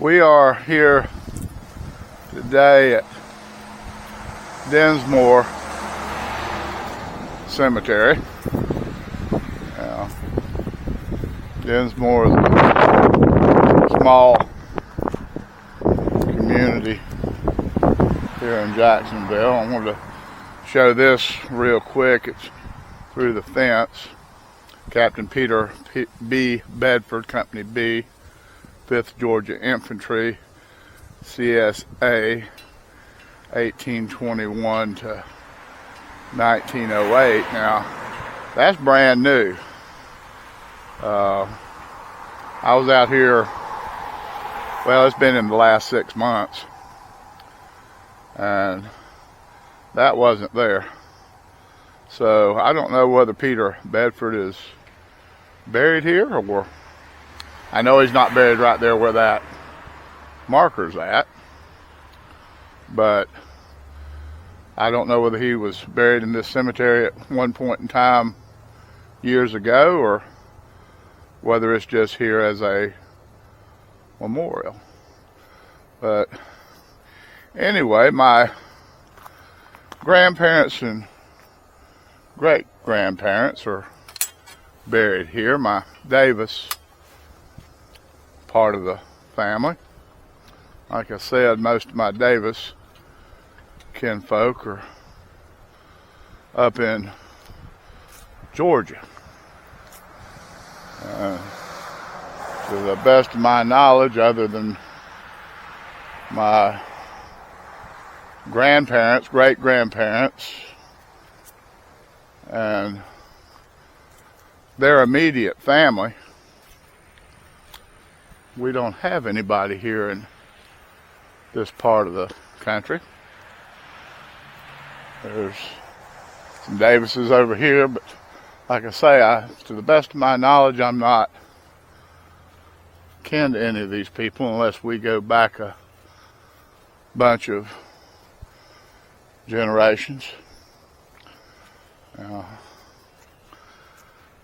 We are here today at Dinsmore Cemetery. Now, Dinsmore is a small community here in Jacksonville. I wanted to show this real quick. It's through the fence. Captain Peter B. Bedford, Company B, 5th Georgia Infantry, CSA, 1821 to 1908. Now, that's brand new. I was out here, well, it's been in the last 6 months, and that wasn't there. So I don't know whether Peter Bedford is buried here, or I know he's not buried right there where that marker's at, but I don't know whether he was buried in this cemetery at one point in time years ago, or whether it's just here as a memorial. But anyway, my grandparents and great-grandparents are buried here. My Davis part of the family. Like I said, most of my Davis kinfolk are up in Georgia. To the best of my knowledge, other than my grandparents, great-grandparents, and their immediate family, we don't have anybody here in this part of the country. There's some Davises over here, but like I say, to the best of my knowledge, I'm not kin to any of these people unless we go back a bunch of generations.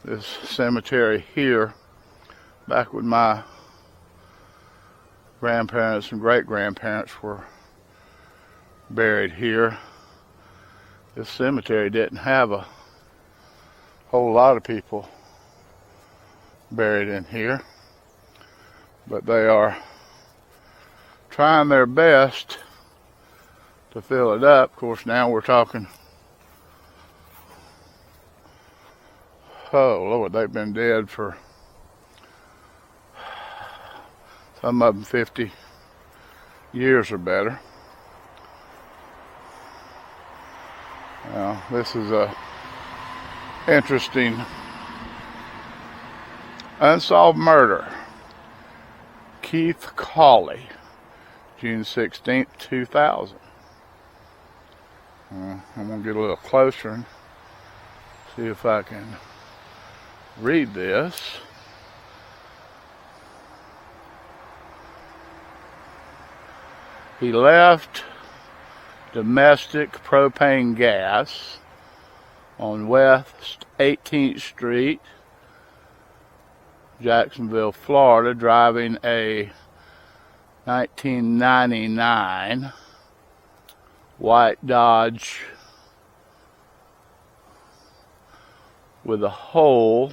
This cemetery here, back when my grandparents and great-grandparents were buried here, this cemetery didn't have a whole lot of people buried in here, but they are trying their best to fill it up. Of course, now we're talking, oh Lord, they've been dead for some of them 50 years or better. Now, this is a interesting unsolved murder. Keith Cawley, June 16th, 2000. I'm going to get a little closer and see if I can read this. He left domestic propane gas on West 18th Street, Jacksonville, Florida, driving a 1999 white Dodge with a hole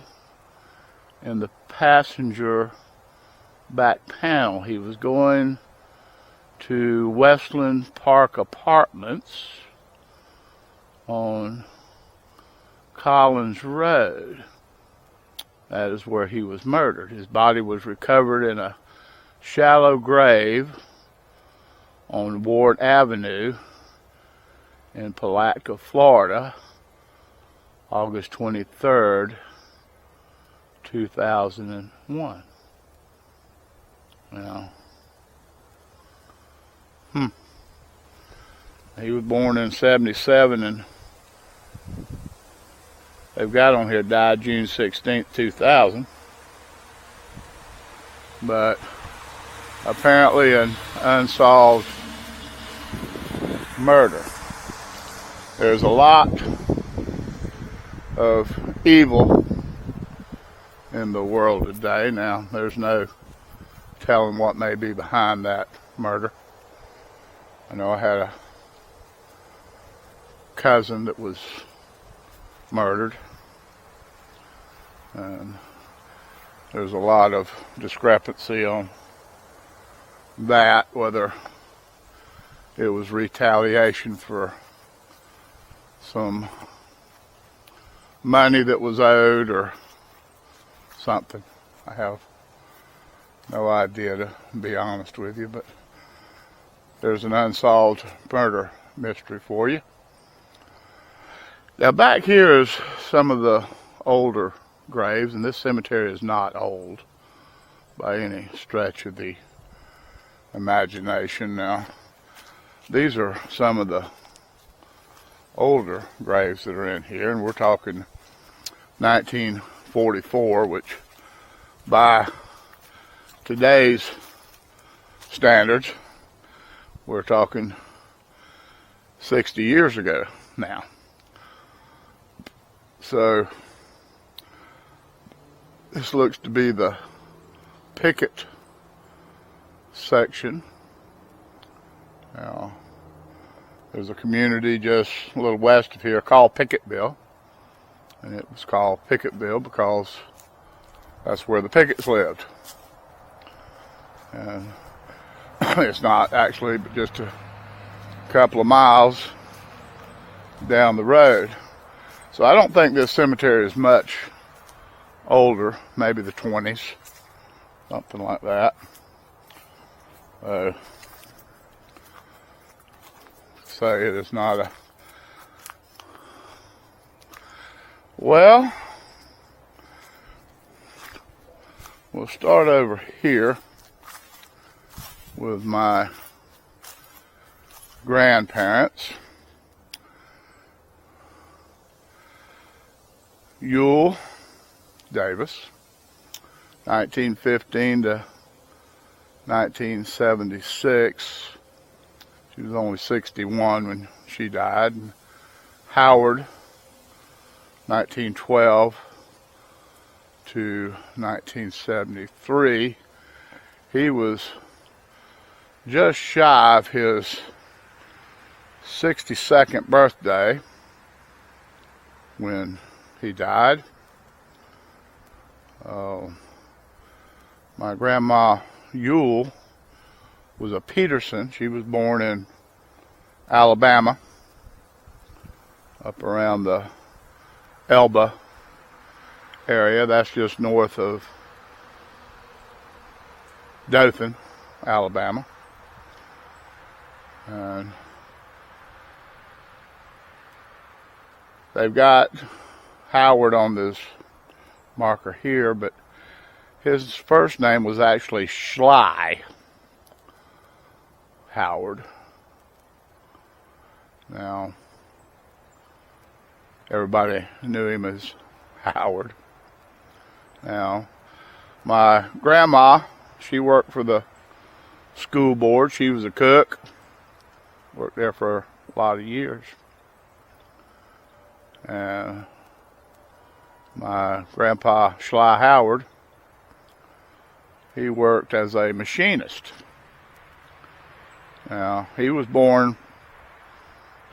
in the passenger back panel. He was going to Westland Park Apartments on Collins Road. That is where he was murdered. His body was recovered in a shallow grave on Ward Avenue in Palatka, Florida, August 23rd, 2001. Now, he was born in 77, and they've got on here died June 16th, 2000. But apparently an unsolved murder. There's a lot of evil in the world today. Now, there's no telling what may be behind that murder. I know I had a cousin that was murdered, and there's a lot of discrepancy on that, whether it was retaliation for some money that was owed or something. I have no idea, to be honest with you, but there's an unsolved murder mystery for you. Now back here is some of the older graves, and this cemetery is not old by any stretch of the imagination. Now these are some of the older graves that are in here, and we're talking 1944, which by today's standards, we're talking 60 years ago now. So this looks to be the Pickett section. Now, there's a community just a little west of here called Pickettville, and it was called Pickettville because that's where the Picketts lived. And it's not actually but just a couple of miles down the road. So I don't think this cemetery is much older, maybe the 20s, something like that. Say it is not a... Well, we'll start over here with my grandparents. Yule Davis, 1915 to 1976. She was only 61 when she died. And Howard, 1912 to 1973. He was just shy of his 62nd birthday when he died. My grandma Yule was a Peterson. She was born in Alabama, up around the Elba area. That's just north of Dothan, Alabama. And they've got Howard on this marker here, but his first name was actually Schley Howard. Now, everybody knew him as Howard. Now, my grandma, she worked for the school board. She was a cook. Worked there for a lot of years. And my grandpa, Schley Howard, he worked as a machinist. Now, he was born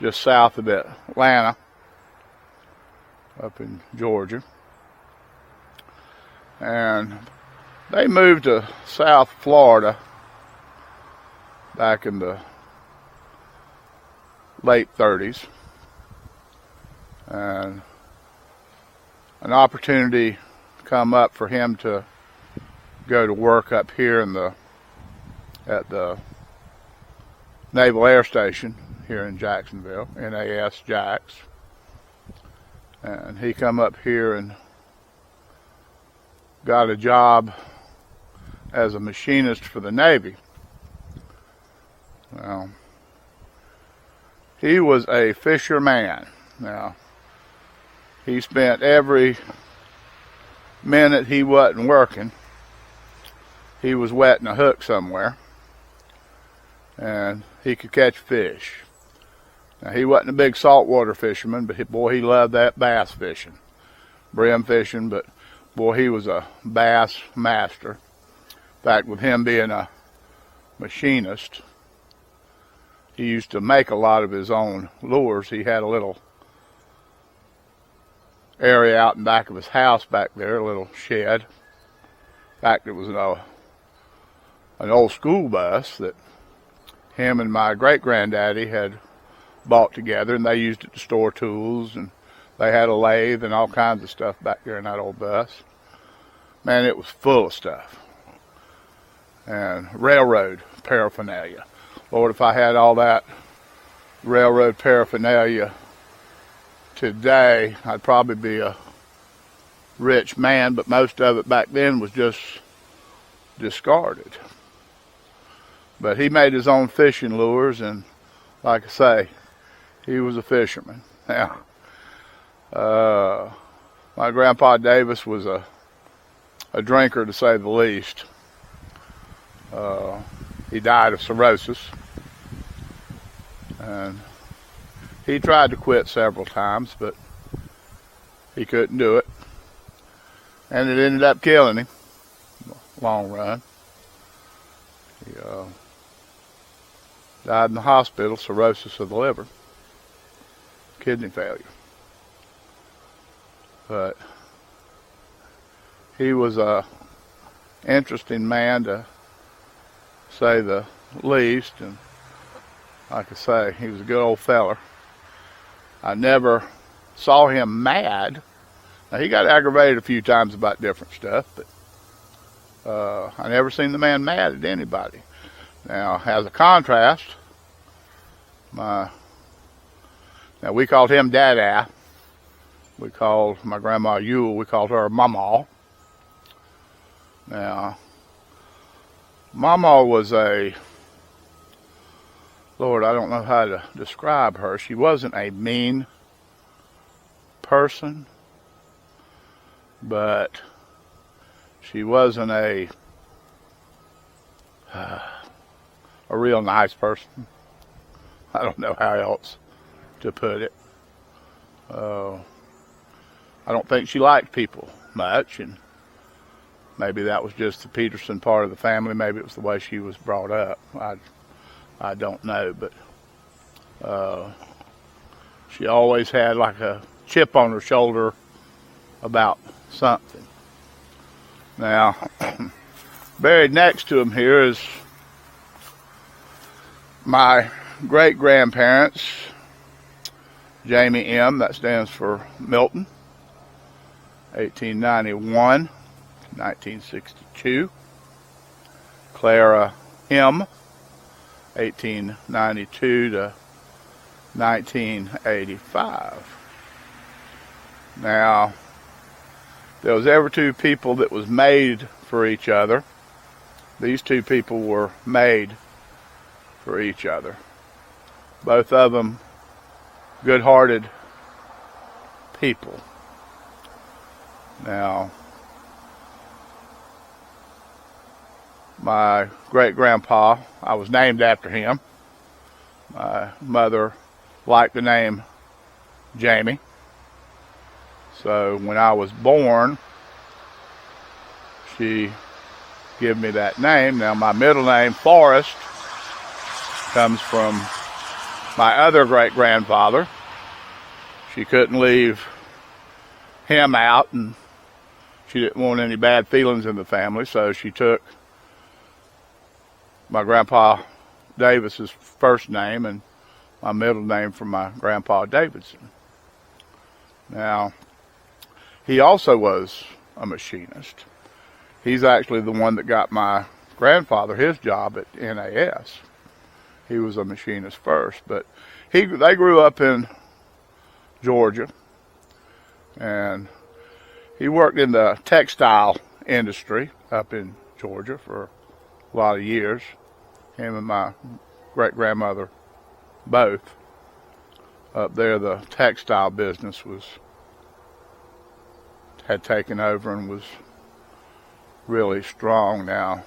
just south of Atlanta, up in Georgia. And they moved to South Florida back in the late 30s. And an opportunity come up for him to go to work up here at the Naval Air Station here in Jacksonville, NAS Jax. And he come up here and got a job as a machinist for the Navy. Now, he was a fisherman. Now, he spent every minute he wasn't working, he was wetting a hook somewhere, and he could catch fish. Now, he wasn't a big saltwater fisherman, but boy, he loved that bass fishing, brim fishing, but boy, he was a bass master. fact, with him being a machinist, he used to make a lot of his own lures. He had a little area out in back of his house back there, a little shed. In fact, it was an old school bus that him and my great-granddaddy had bought together, and they used it to store tools, and they had a lathe and all kinds of stuff back there in that old bus. Man, it was full of stuff. And railroad paraphernalia. Lord, if I had all that railroad paraphernalia today, I'd probably be a rich man, but most of it back then was just discarded. But he made his own fishing lures, and like I say, he was a fisherman. Now, my grandpa Davis was a drinker, to say the least. He died of cirrhosis, and he tried to quit several times, but he couldn't do it, and it ended up killing him long run. He died in the hospital, cirrhosis of the liver, kidney failure. But he was a interesting man, to say the least, and like I say, he was a good old feller. I never saw him mad. Now, he got aggravated a few times about different stuff, but I never seen the man mad at anybody. Now, as a contrast, now we called him Dada. We called my grandma Yule, we called her Mama. Now, Mama was Lord, I don't know how to describe her. She wasn't a mean person, but she wasn't a real nice person. I don't know how else to put it. I don't think she liked people much, and maybe that was just the Peterson part of the family. Maybe it was the way she was brought up. I don't know, but she always had like a chip on her shoulder about something. Now, buried next to him here is my great-grandparents, Jamie M., that stands for Milton, 1891 to 1962. Clara M., 1892 to 1985. Now, there was ever two people that was made for each other. These two people were made for each other. Both of them good-hearted people. Now, my great-grandpa, I was named after him. My mother liked the name Jamie. So when I was born, she gave me that name. Now, my middle name, Forrest, comes from my other great-grandfather. She couldn't leave him out, and she didn't want any bad feelings in the family, so she took my grandpa Davis's first name and my middle name from my grandpa Davidson. Now, he also was a machinist. He's actually the one that got my grandfather his job at NAS. He was a machinist first, but they grew up in Georgia, and he worked in the textile industry up in Georgia for a lot of years. Him and my great-grandmother both. Up there, the textile business had taken over and was really strong. Now,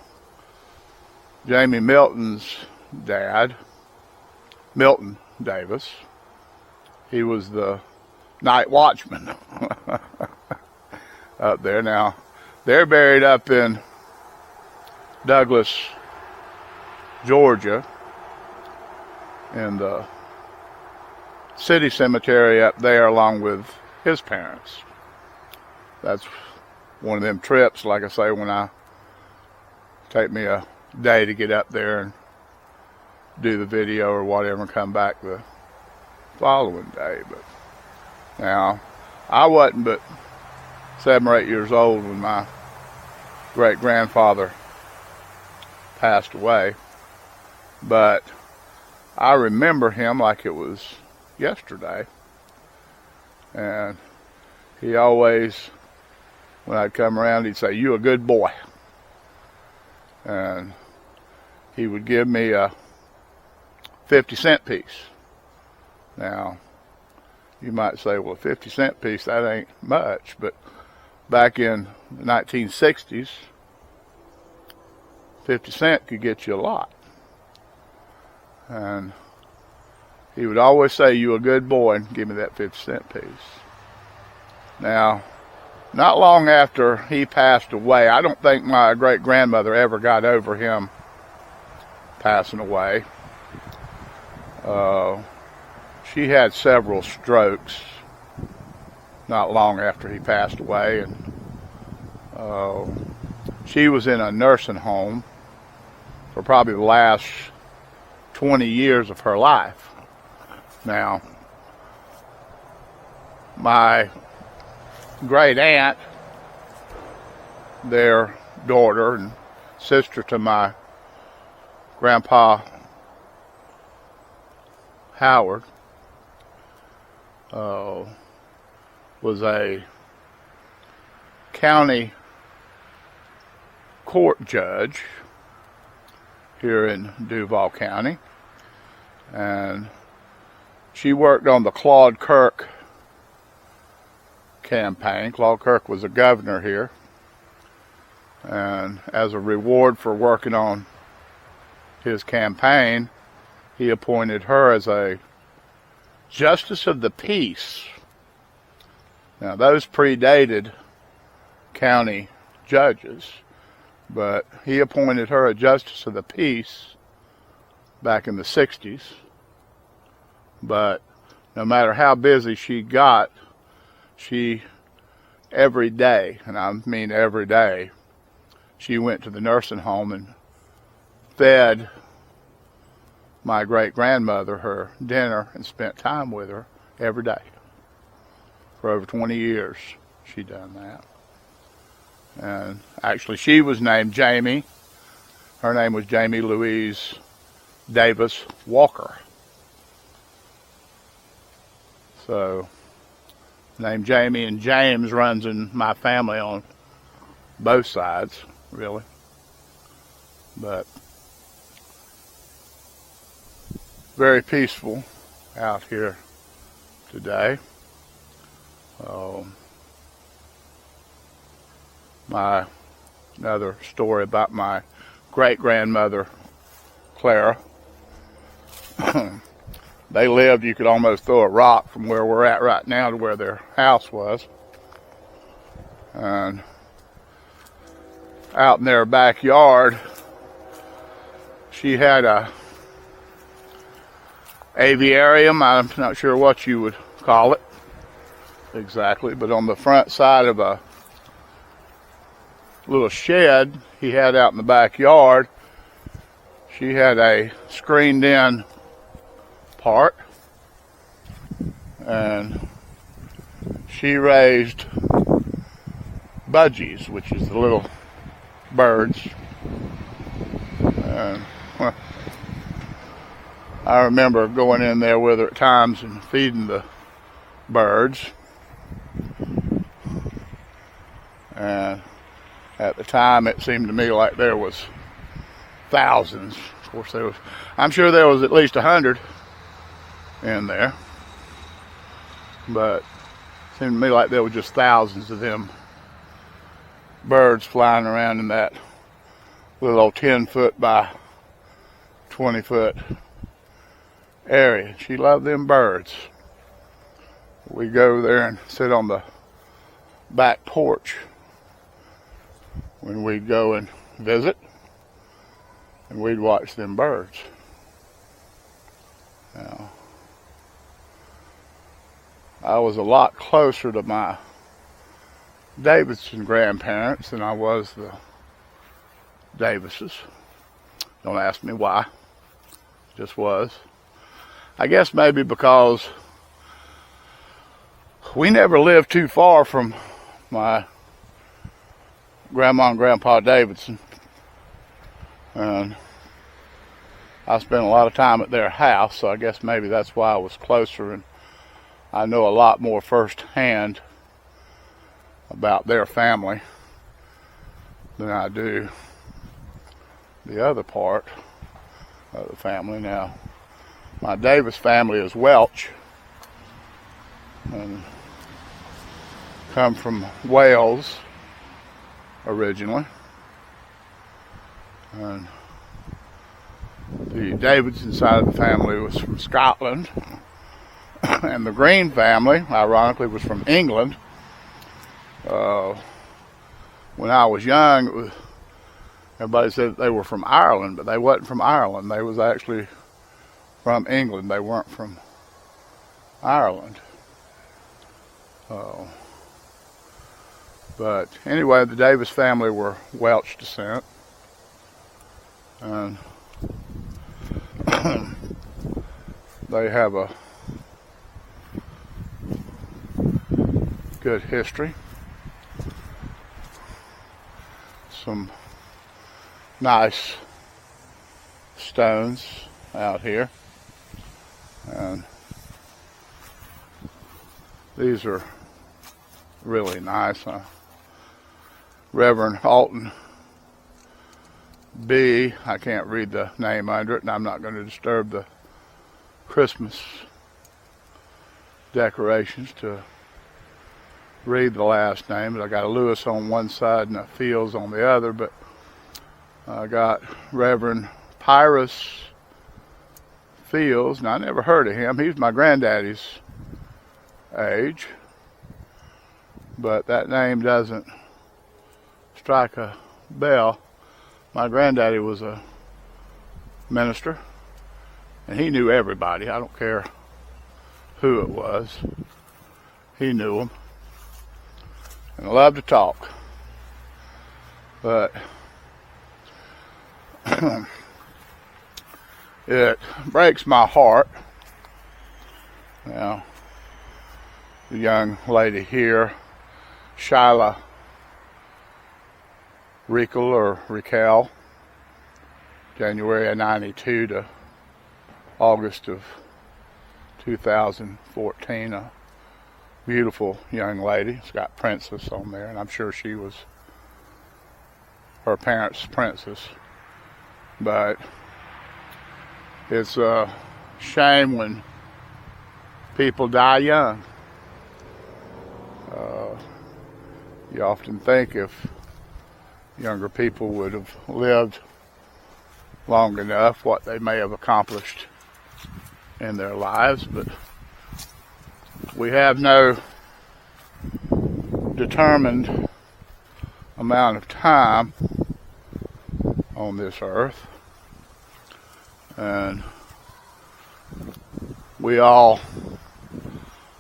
Jamie Milton's dad, Milton Davis, he was the night watchman up there. Now, they're buried up in Douglas, Georgia, in the city cemetery up there along with his parents. That's one of them trips, like I say, when I take me a day to get up there and do the video or whatever and come back the following day. But now, I wasn't but 7 or 8 years old when my great-grandfather passed away, but I remember him like it was yesterday. And he always, when I'd come around, he'd say, "You a good boy." And he would give me a 50-cent piece. Now, you might say, well, a 50-cent piece, that ain't much, but back in the 1960s, 50 cents could get you a lot. And he would always say, "You a good boy," and give me that 50-cent piece. Now, not long after he passed away, I don't think my great-grandmother ever got over him passing away. She had several strokes not long after he passed away, and she was in a nursing home for probably the last 20 years of her life. Now, my great aunt, their daughter and sister to my grandpa Howard, was a county court judge here in Duval County, and she worked on the Claude Kirk campaign. Claude Kirk was a governor here, and as a reward for working on his campaign, he appointed her as a Justice of the Peace. Now, those predated county judges, but he appointed her a Justice of the Peace back in the 60s. But no matter how busy she got, she, every day, and I mean every day, she went to the nursing home and fed my great-grandmother her dinner and spent time with her every day. For over 20 years, she done that. And actually, she was named Jamie. Her name was Jamie Louise Davis Walker. So, the name Jamie and James runs in my family on both sides, really. But very peaceful out here today. Another story about my great-grandmother, Clara. They lived, you could almost throw a rock from where we're at right now to where their house was. And out in their backyard, she had a aviarium. I'm not sure what you would call it exactly, but on the front side of a little shed he had out in the backyard, she had a screened in part, and she raised budgies, which is the little birds. And I remember going in there with her at times and feeding the birds. And at the time, it seemed to me like there was thousands. Of course, I'm sure there was at least 100 in there. But it seemed to me like there were just thousands of them birds flying around in that little old 10-foot by 20-foot area. She loved them birds. We go there and sit on the back porch when we go and visit, and we'd watch them birds. Now, I was a lot closer to my Davidson grandparents than I was the Davises. Don't ask me why. Just was. I guess maybe because we never lived too far from my grandma and grandpa Davidson. And I spent a lot of time at their house, so I guess maybe that's why I was closer, and I know a lot more firsthand about their family than I do the other part of the family. Now, my Davis family is Welch and come from Wales originally. And the Davidson side of the family was from Scotland. And the Green family, ironically, was from England. When I was young, everybody said they were from Ireland, but they wasn't from Ireland. They was actually from England. They weren't from Ireland. But anyway, the Davis family were Welsh descent. And they have a good history. Some nice stones out here. And these are really nice. Reverend Alton B. I can't read the name under it, and I'm not going to disturb the Christmas decorations to read the last name. But I got a Lewis on one side and a Fields on the other. But I got Reverend Pyrrhus Fields, and I never heard of him. He's my granddaddy's age, but that name doesn't strike a bell. My granddaddy was a minister, and he knew everybody. I don't care who it was. He knew them, and loved to talk. But it breaks my heart. Now, the young lady here, Shyla Rickle or Rickel, January of 92 to August of 2014, a beautiful young lady. It's got Princess on there, and I'm sure she was her parents' princess. But it's a shame when people die young. You often think if younger people would have lived long enough, what they may have accomplished in their lives, but we have no determined amount of time on this earth, and we all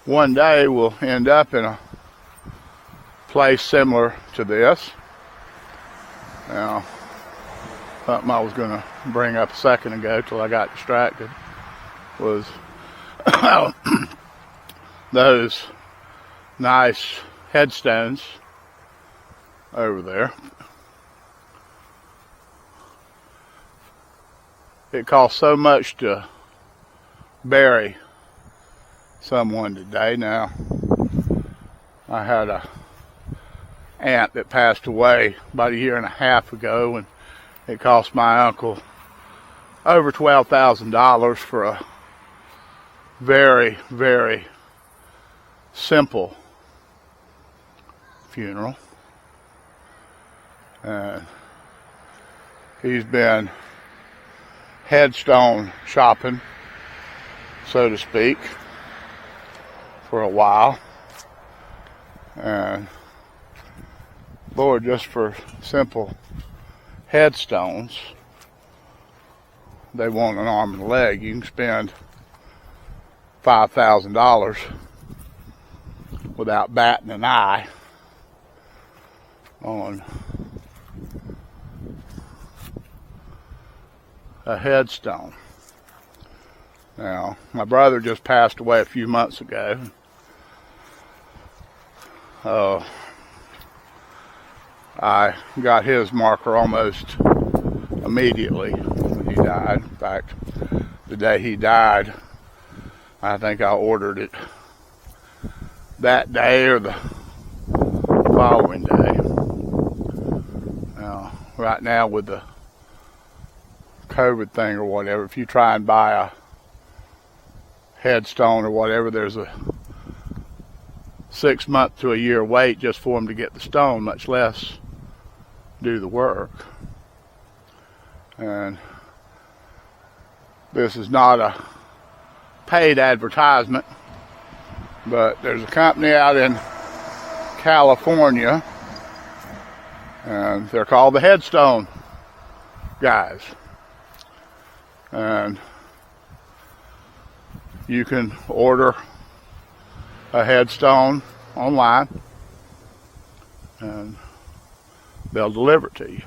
one day will end up in a place similar to this. Now, something I was going to bring up a second ago till I got distracted was those nice headstones over there. It costs so much to bury someone today. Now, I had a aunt that passed away about a year and a half ago, and it cost my uncle over $12,000 for a very, very simple funeral. And he's been headstone shopping, so to speak, for a while. And Lord, just for simple headstones, they want an arm and a leg, you can spend $5,000 without batting an eye on a headstone. Now, my brother just passed away a few months ago. I got his marker almost immediately when he died. In fact, the day he died, I think I ordered it that day or the following day. Now, right now with the COVID thing or whatever, if you try and buy a headstone or whatever, there's a 6 month to a year wait just for them to get the stone, much less do the work. And this is not a paid advertisement, but there's a company out in California, and they're called the Headstone Guys. And you can order a headstone online and they'll deliver it to you.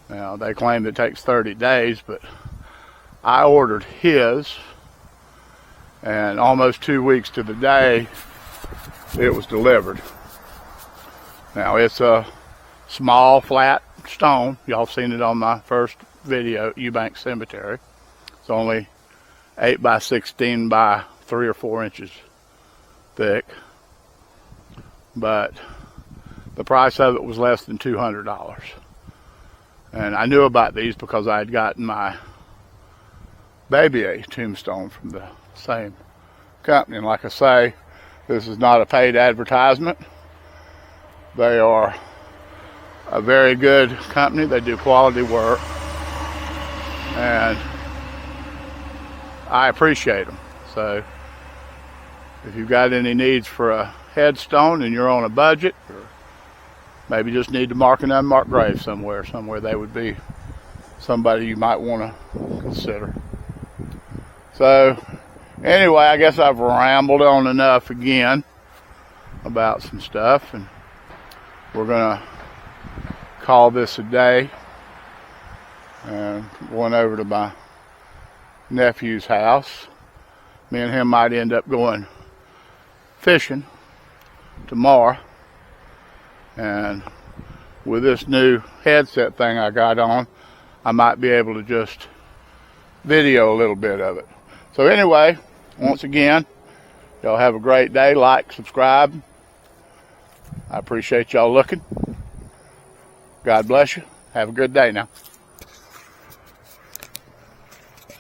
Now, they claim it takes 30 days, but I ordered his, and almost 2 weeks to the day it was delivered. Now, it's a small flat stone. Y'all seen it on my first video, Eubank Cemetery. It's only 8 by 16 by 3 or 4 inches thick, but the price of it was less than $200. And I knew about these because I had gotten my baby a tombstone from the same company. And like I say, this is not a paid advertisement. They are a very good company. They do quality work, and I appreciate them. So if you've got any needs for a headstone and you're on a budget, or maybe just need to mark an unmarked grave somewhere they would be somebody you might want to consider. So anyway, I guess I've rambled on enough again about some stuff, and we're gonna call this a day. And going over to my nephew's house. Me and him might end up going fishing tomorrow. And with this new headset thing I got on, I might be able to just video a little bit of it. So anyway, once again, y'all have a great day. Like, subscribe. I appreciate y'all looking. God bless you. Have a good day now.